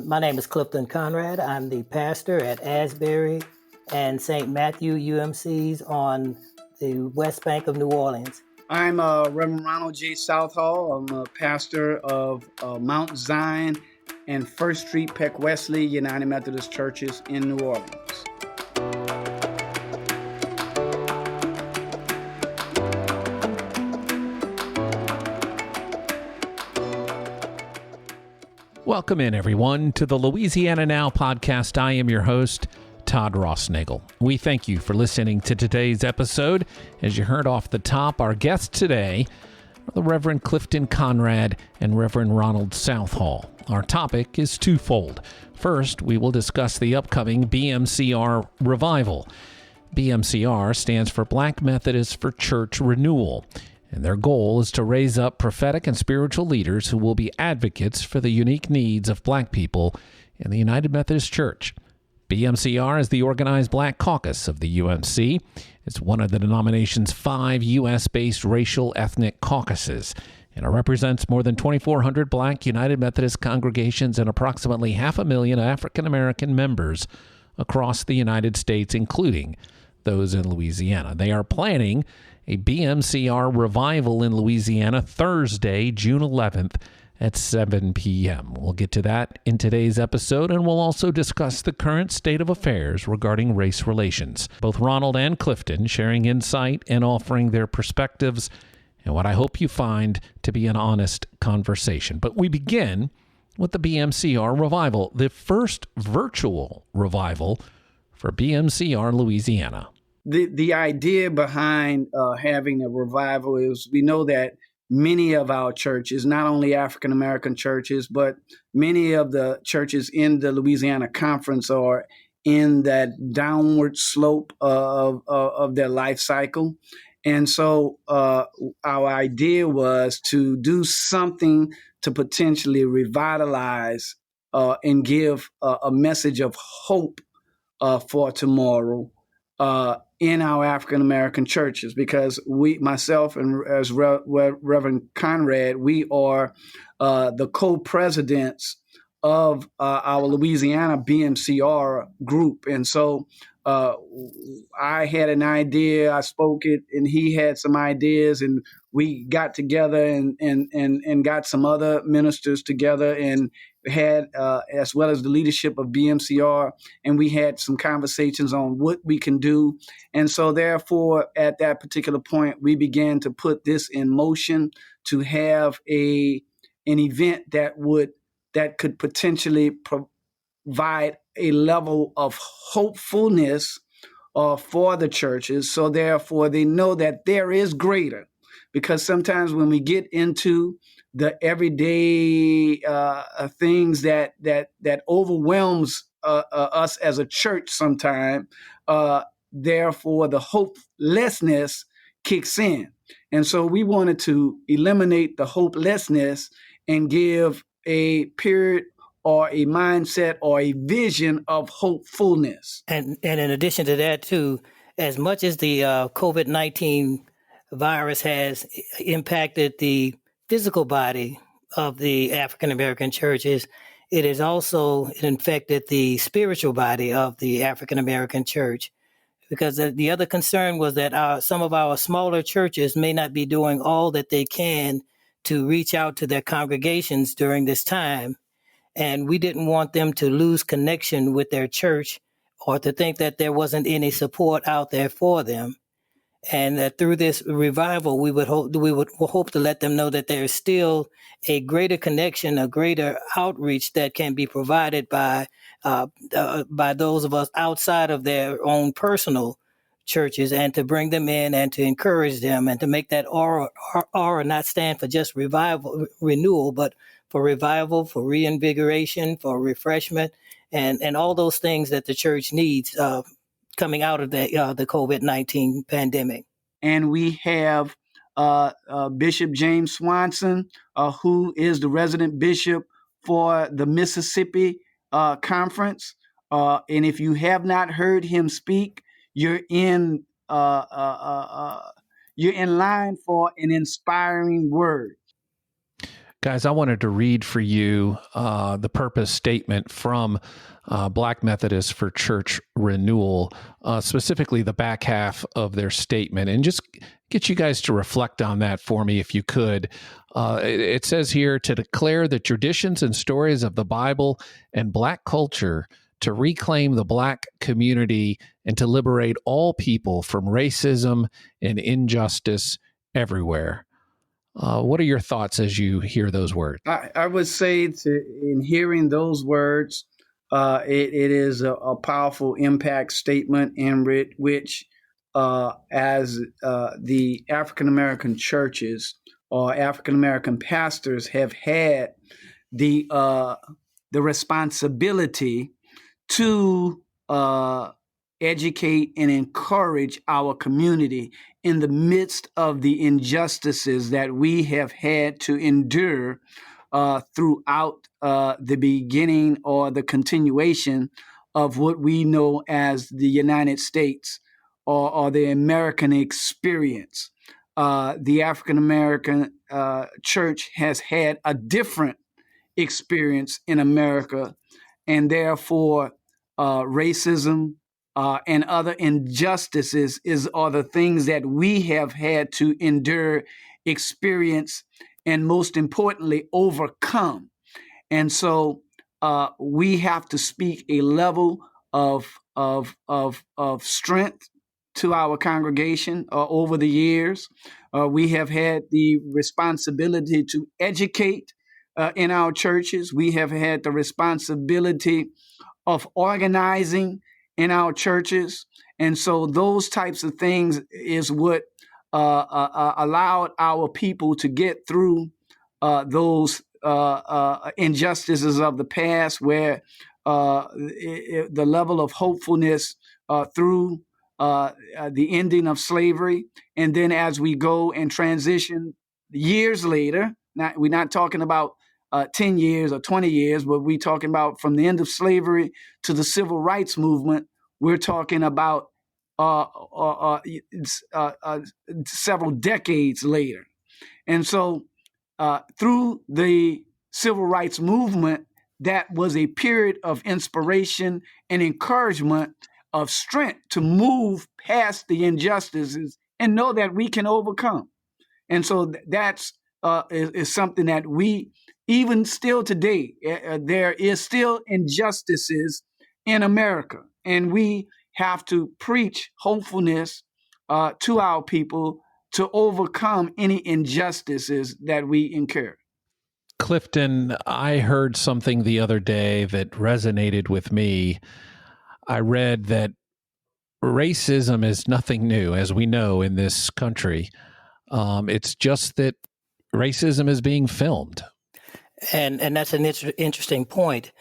My name is Clifton Conrad. I'm the pastor at Asbury and St. Matthew UMCs on the West Bank of New Orleans. I'm Reverend Ronald Southall. I'm a pastor of Mount Zion and First Street Peck Wesley United Methodist churches in New Orleans. Welcome in, everyone, to the Louisiana NOW podcast. I am your host, Todd Rossnagel. We thank you for listening to today's episode. As you heard off the top, our guests today are the Reverend Clifton Conrad and Reverend Ronald Southall. Our topic is twofold. First, we will discuss the upcoming BMCR Revival. BMCR stands for Black Methodist for Church Renewal, and their goal is to raise up prophetic and spiritual leaders who will be advocates for the unique needs of Black people in the United Methodist Church. BMCR is the organized Black caucus of the UMC. It's one of the denomination's 5 U.S.-based racial ethnic caucuses, and it represents more than 2,400 Black United Methodist congregations and approximately 500,000 African-American members across the United States, including those in Louisiana. They are planning a BMCR revival in Louisiana Thursday, June 11th at 7 p.m. We'll get to that in today's episode, and we'll also discuss the current state of affairs regarding race relations. Both Ronald and Clifton sharing insight and offering their perspectives, and what I hope you find to be an honest conversation. But we begin with the BMCR revival, the first virtual revival for BMCR Louisiana. The idea behind having a revival is we know that many of our churches, not only African American churches, but many of the churches in the Louisiana Conference are in that downward slope of their life cycle. And so our idea was to do something to potentially revitalize and give a message of hope for tomorrow in our African American churches, because myself and as Reverend Conrad, we are the co-presidents of our Louisiana BMCR group. And so I had an idea, I spoke it, and he had some ideas, and we got together and got some other ministers together and had, as well as the leadership of BMCR, and we had some conversations on what we can do. And so therefore, at that particular point, we began to put this in motion to have an event that could potentially provide a level of hopefulness for the churches. So therefore, they know that there is greater. Because sometimes when we get into the everyday things that overwhelms us as a church sometime, therefore the hopelessness kicks in. And so we wanted to eliminate the hopelessness and give a period or a mindset or a vision of hopefulness. And in addition to that, too, as much as the COVID-19 virus has impacted the physical body of the African American churches, it has also infected the spiritual body of the African American church. Because the other concern was that some of our smaller churches may not be doing all that they can to reach out to their congregations during this time. And we didn't want them to lose connection with their church or to think that there wasn't any support out there for them. And that through this revival, we would hope to let them know that there is still a greater connection, a greater outreach that can be provided by those of us outside of their own personal churches, and to bring them in and to encourage them and to make that aura not stand for just renewal, but for revival, for reinvigoration, for refreshment, and all those things that the church needs coming out of the COVID-19 pandemic. And we have Bishop James Swanson, who is the resident bishop for the Mississippi Conference. And if you have not heard him speak, you're in line for an inspiring word. Guys, I wanted to read for you the purpose statement from Black Methodists for Church Renewal, specifically the back half of their statement, and just get you guys to reflect on that for me if you could. It says here, to declare the traditions and stories of the Bible and Black culture, to reclaim the Black community, and to liberate all people from racism and injustice everywhere. What are your thoughts as you hear those words? I would say in hearing those words, it is a powerful impact statement in which, as the African American churches or African American pastors have had the responsibility to educate and encourage our community in the midst of the injustices that we have had to endure throughout the beginning or the continuation of what we know as the United States or the American experience. The African American church has had a different experience in America, and therefore racism and other injustices are the things that we have had to endure, experience, and most importantly, overcome. And so we have to speak a level of strength to our congregation over the years. We have had the responsibility to educate in our churches. We have had the responsibility of organizing in our churches. And so those types of things is what allowed our people to get through those injustices of the past, where the level of hopefulness through the ending of slavery. And then as we go and transition years later, we're not talking about 10 years or 20 years, but we're talking about from the end of slavery to the civil rights movement, we're talking about several decades later. And so through the civil rights movement, that was a period of inspiration and encouragement of strength to move past the injustices and know that we can overcome. And so that's is something that we, even still today, there is still injustices in America, and we have to preach hopefulness to our people to overcome any injustices that we incur. Clifton, I heard something the other day that resonated with me. I read that racism is nothing new, as we know, in this country. It's just that racism is being filmed. And that's an interesting point,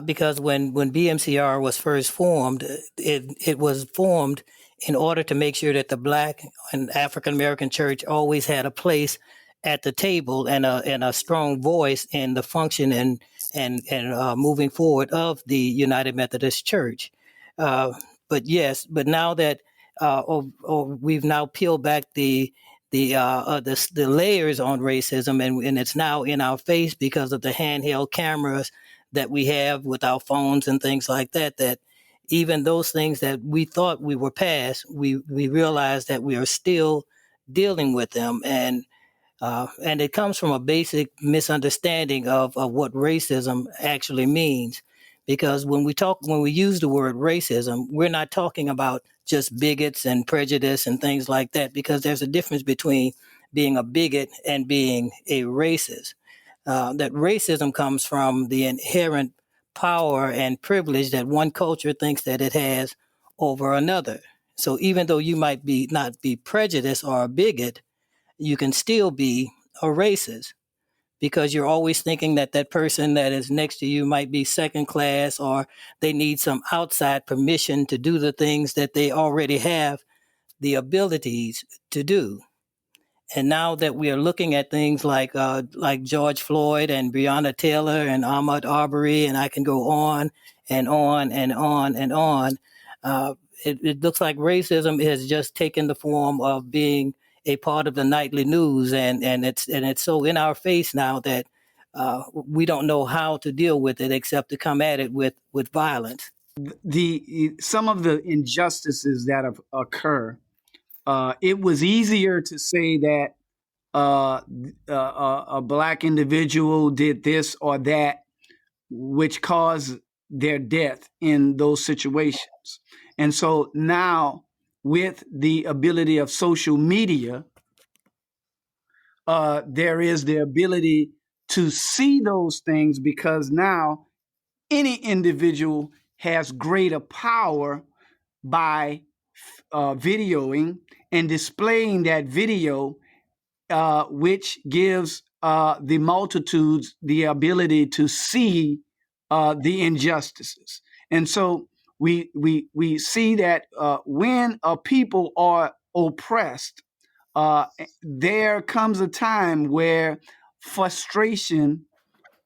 because when BMCR was first formed, it was formed in order to make sure that the Black and African American church always had a place at the table and a strong voice in the function and moving forward of the United Methodist Church. But now that we've now peeled back the layers on racism, and it's now in our face because of the handheld cameras that we have with our phones and things like that, that even those things that we thought we were past, we realize that we are still dealing with them. And it comes from a basic misunderstanding of what racism actually means. Because when we use the word racism, we're not talking about just bigots and prejudice and things like that, because there's a difference between being a bigot and being a racist. That racism comes from the inherent power and privilege that one culture thinks that it has over another. So even though you might not be prejudiced or a bigot, you can still be a racist, because you're always thinking that that person that is next to you might be second class, or they need some outside permission to do the things that they already have the abilities to do. And now that we are looking at things like George Floyd and Breonna Taylor and Ahmaud Arbery, and I can go on and on and on and on, it looks like racism has just taken the form of being a part of the nightly news, and it's so in our face now that we don't know how to deal with it except to come at it with violence. Some of the injustices that have occur, it was easier to say that a Black individual did this or that, which caused their death in those situations. And so now, with the ability of social media, there is the ability to see those things, because now any individual has greater power by videoing and displaying that video, which gives the multitudes the ability to see the injustices. And so we see that when people are oppressed, there comes a time where frustration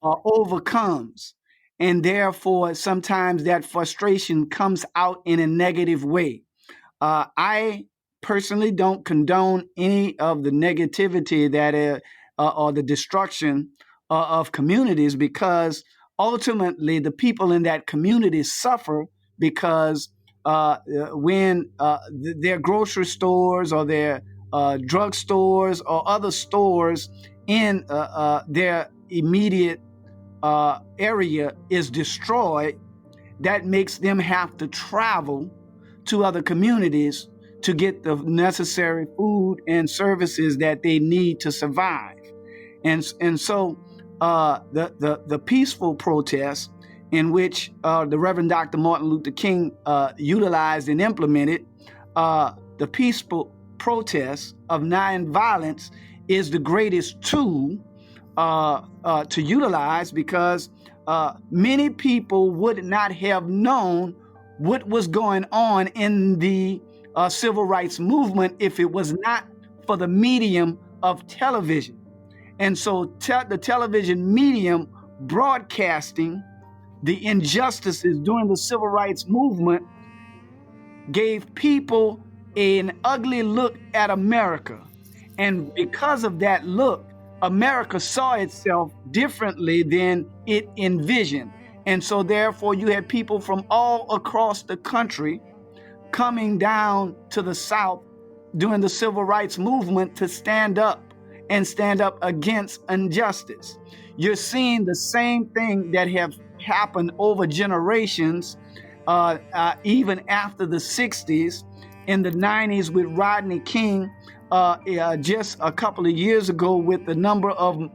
overcomes. And therefore, sometimes that frustration comes out in a negative way. I personally don't condone any of the negativity that or the destruction of communities, because ultimately the people in that community suffer, because when their grocery stores or their drug stores or other stores in their immediate area is destroyed, that makes them have to travel to other communities to get the necessary food and services that they need to survive. And so the peaceful protests in which the Reverend Dr. Martin Luther King utilized and implemented, the peaceful protest of nonviolence is the greatest tool to utilize, because many people would not have known what was going on in the civil rights movement if it was not for the medium of television. And so the television medium broadcasting the injustices during the civil rights movement gave people an ugly look at America. And because of that look, America saw itself differently than it envisioned. And so therefore you had people from all across the country coming down to the South during the civil rights movement to stand up against injustice. You're seeing the same thing that have happened over generations, even after the 60s, in the 90s with Rodney King, just a couple of years ago with the number of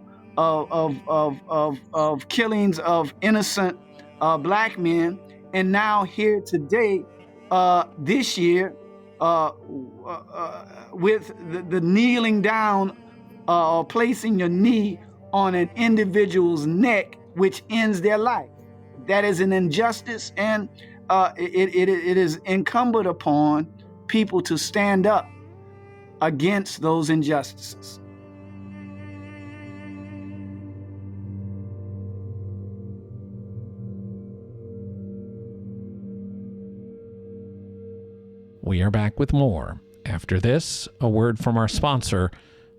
killings of innocent Black men, and now here today, this year, with the kneeling down or placing your knee on an individual's neck, which ends their life. That is an injustice, and it is incumbent upon people to stand up against those injustices. We are back with more. After this, a word from our sponsor,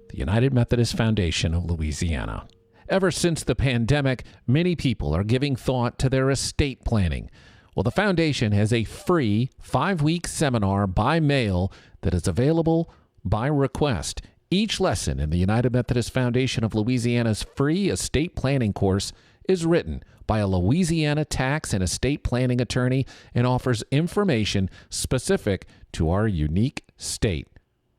the United Methodist Foundation of Louisiana. Ever since the pandemic, many people are giving thought to their estate planning. Well, the foundation has a free 5-week seminar by mail that is available by request. Each lesson in the United Methodist Foundation of Louisiana's free estate planning course is written by a Louisiana tax and estate planning attorney and offers information specific to our unique state.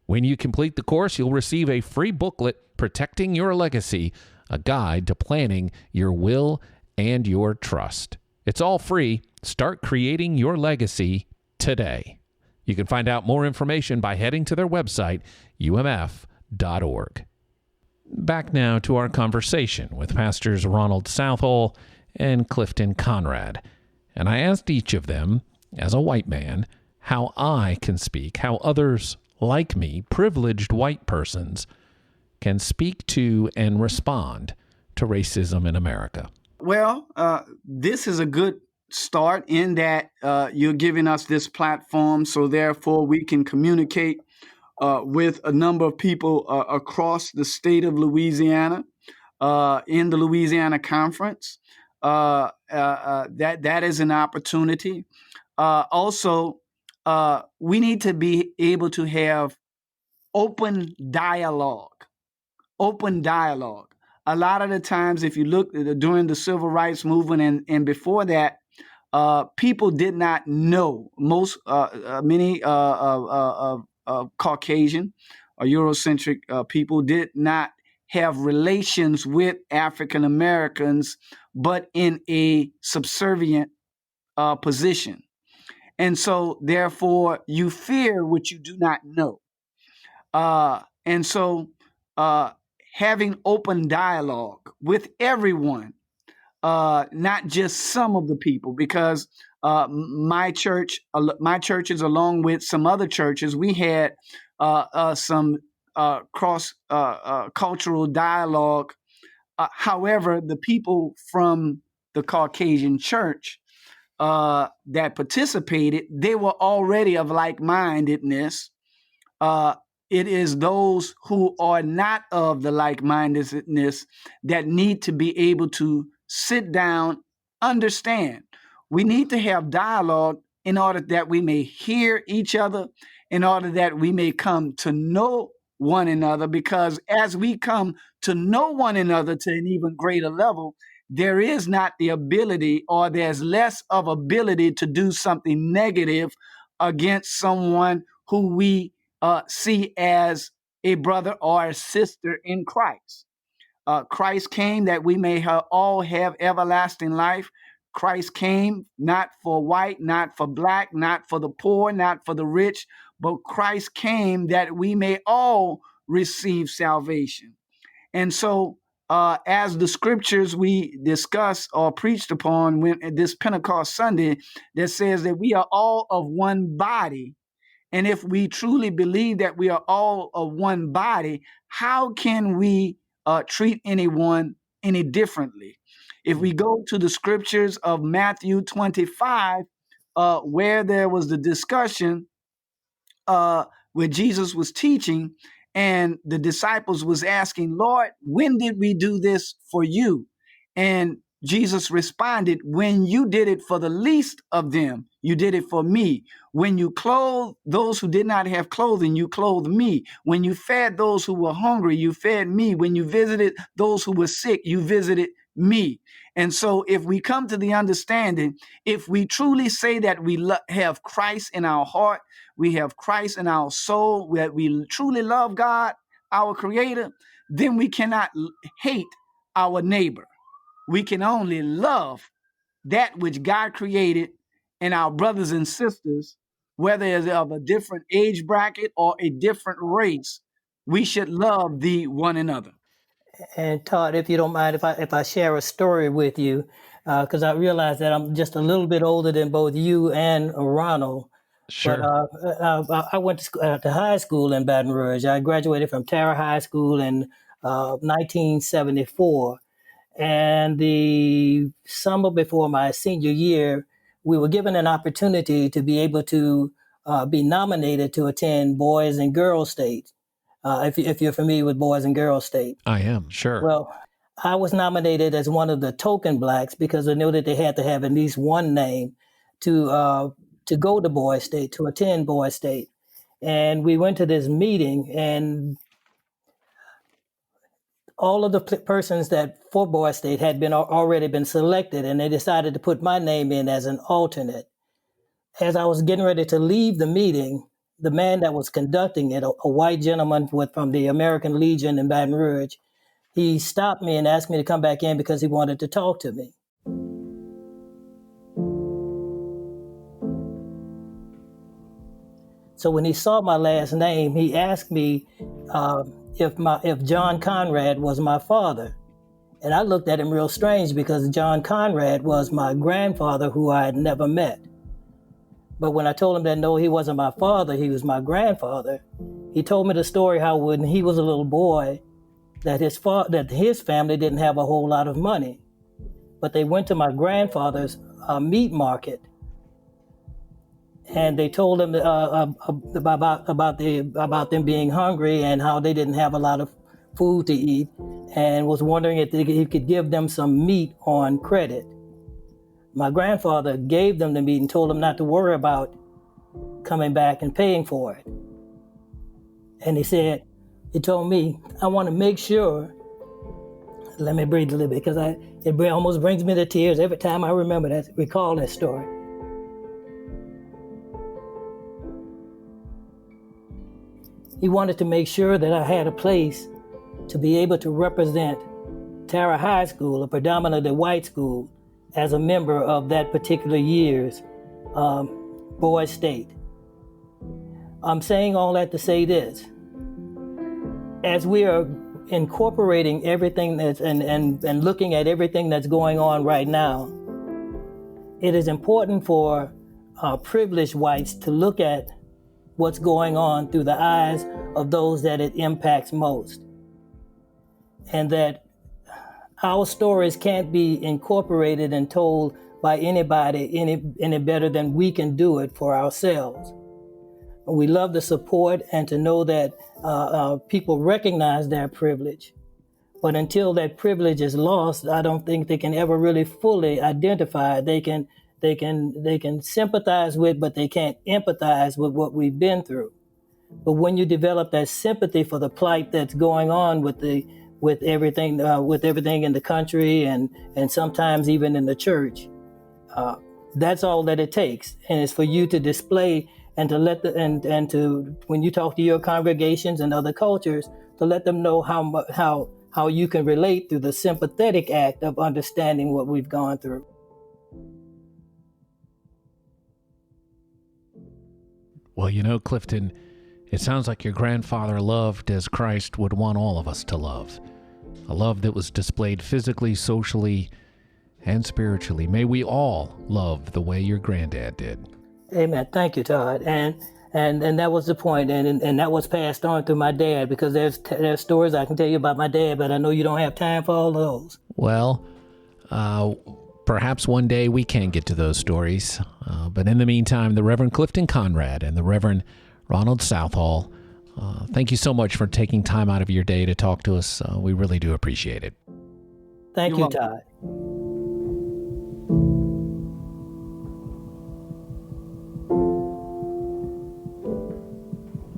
When you complete the course, you'll receive a free booklet, Protecting Your Legacy, a guide to planning your will and your trust. It's all free. Start creating your legacy today. You can find out more information by heading to their website, umf.org. Back now to our conversation with Pastors Ronald Southall and Clifton Conrad. And I asked each of them, as a white man, how I can speak, how others like me, privileged white persons, can speak to and respond to racism in America. Well, this is a good start in that you're giving us this platform, so therefore we can communicate with a number of people across the state of Louisiana. in the Louisiana Conference. That is an opportunity. Also, we need to be able to have open dialogue. Open dialogue. A lot of the times, if you look during the civil rights movement and before that, people did not know. Many Caucasian or Eurocentric people did not have relations with African Americans, but in a subservient position. And so, therefore, you fear what you do not know. And so, having open dialogue with everyone, not just some of the people, because my churches, along with some other churches, we had some cross cultural dialogue. However, the people from the Caucasian church that participated, they were already of like-mindedness. It is those who are not of the like-mindedness that need to be able to sit down, understand. We need to have dialogue in order that we may hear each other, in order that we may come to know one another, because as we come to know one another to an even greater level, there is not the ability, or there's less of ability to do something negative against someone who we see as a brother or a sister in Christ. Christ came that we may all have everlasting life. Christ came not for white, not for black, not for the poor, not for the rich, but Christ came that we may all receive salvation. And so, as the scriptures we discussed or preached upon when this Pentecost Sunday, that says that we are all of one body. And if we truly believe that we are all of one body, how can we treat anyone any differently? If we go to the scriptures of Matthew 25, where there was the discussion where Jesus was teaching, and the disciples was asking, Lord, when did we do this for you? And Jesus responded, when you did it for the least of them, you did it for me. When you clothed those who did not have clothing, you clothed me. When you fed those who were hungry, you fed me. When you visited those who were sick, you visited me. And so if we come to the understanding, if we truly say that we have Christ in our heart, we have Christ in our soul, that we truly love God, our Creator, then we cannot hate our neighbor. We can only love that which God created, and our brothers and sisters, whether it's of a different age bracket or a different race, we should love one another. And Todd, if you don't mind, if I share a story with you, because I realize that I'm just a little bit older than both you and Ronald. Sure. But I went to high school in Baton Rouge. I graduated from Tara High School in 1974. And the summer before my senior year, we were given an opportunity to be able to be nominated to attend Boys and Girls State. If you're familiar with Boys and Girls State. I am, sure. Well, I was nominated as one of the token blacks because I knew that they had to have at least one name to go to Boys State, to attend Boys State. And we went to this meeting, and all of the persons that for Boys State had already been selected, and they decided to put my name in as an alternate. As I was getting ready to leave the meeting, the man that was conducting it, a white gentleman from the American Legion in Baton Rouge, he stopped me and asked me to come back in because he wanted to talk to me. So when he saw my last name, he asked me if John Conrad was my father. And I looked at him real strange because John Conrad was my grandfather who I had never met. But when I told him that no, he wasn't my father, he was my grandfather, he told me the story how when he was a little boy, that his family didn't have a whole lot of money. But they went to my grandfather's meat market, and they told him about them being hungry and how they didn't have a lot of food to eat and was wondering if he could give them some meat on credit. My grandfather gave them the meat and told them not to worry about coming back and paying for it. And he told me, I want to make sure, let me breathe a little bit, because it almost brings me to tears every time I recall that story. He wanted to make sure that I had a place to be able to represent Tara High School, a predominantly white school, as a member of that particular year's boys' state. I'm saying all that to say this. As we are incorporating everything that's and looking at everything that's going on right now, it is important for privileged whites to look at what's going on through the eyes of those that it impacts most. And that our stories can't be incorporated and told by anybody any better than we can do it for ourselves. We love the support and to know that people recognize their privilege. But until that privilege is lost, I don't think they can ever really fully identify. They can sympathize with, but they can't empathize with what we've been through. But when you develop that sympathy for the plight that's going on with everything in the country and sometimes even in the church, that's all that it takes. And it's for you to display and to when you talk to your congregations and other cultures, to let them know how you can relate through the sympathetic act of understanding what we've gone through. Well, Clifton, it sounds like your grandfather loved as Christ would want all of us to love. A love that was displayed physically, socially, and spiritually. May we all love the way your granddad did. Amen. Thank you, Todd. And that was the point, and that was passed on through my dad, because there's stories I can tell you about my dad, but I know you don't have time for all those. Well, perhaps one day we can get to those stories. But in the meantime, the Reverend Clifton Conrad and the Reverend Ronald Southall, thank you so much for taking time out of your day to talk to us. We really do appreciate it. Thank you, Todd.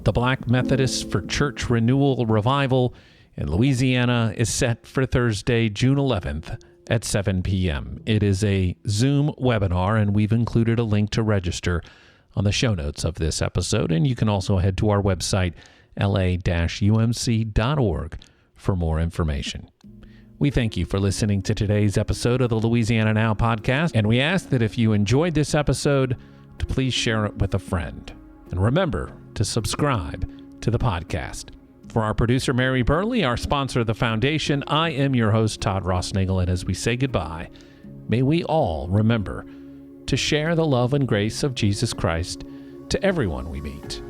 The Black Methodists for Church Renewal Revival in Louisiana is set for Thursday, June 11th at 7 p.m. It is a Zoom webinar, and we've included a link to register on the show notes of this episode, and you can also head to our website, la-umc.org, for more information. We thank you for listening to today's episode of the Louisiana Now podcast, and we ask that if you enjoyed this episode, to please share it with a friend. And remember to subscribe to the podcast. For our producer, Mary Burley, our sponsor, the Foundation, I am your host, Todd Rossnagel, and as we say goodbye, may we all remember to share the love and grace of Jesus Christ to everyone we meet.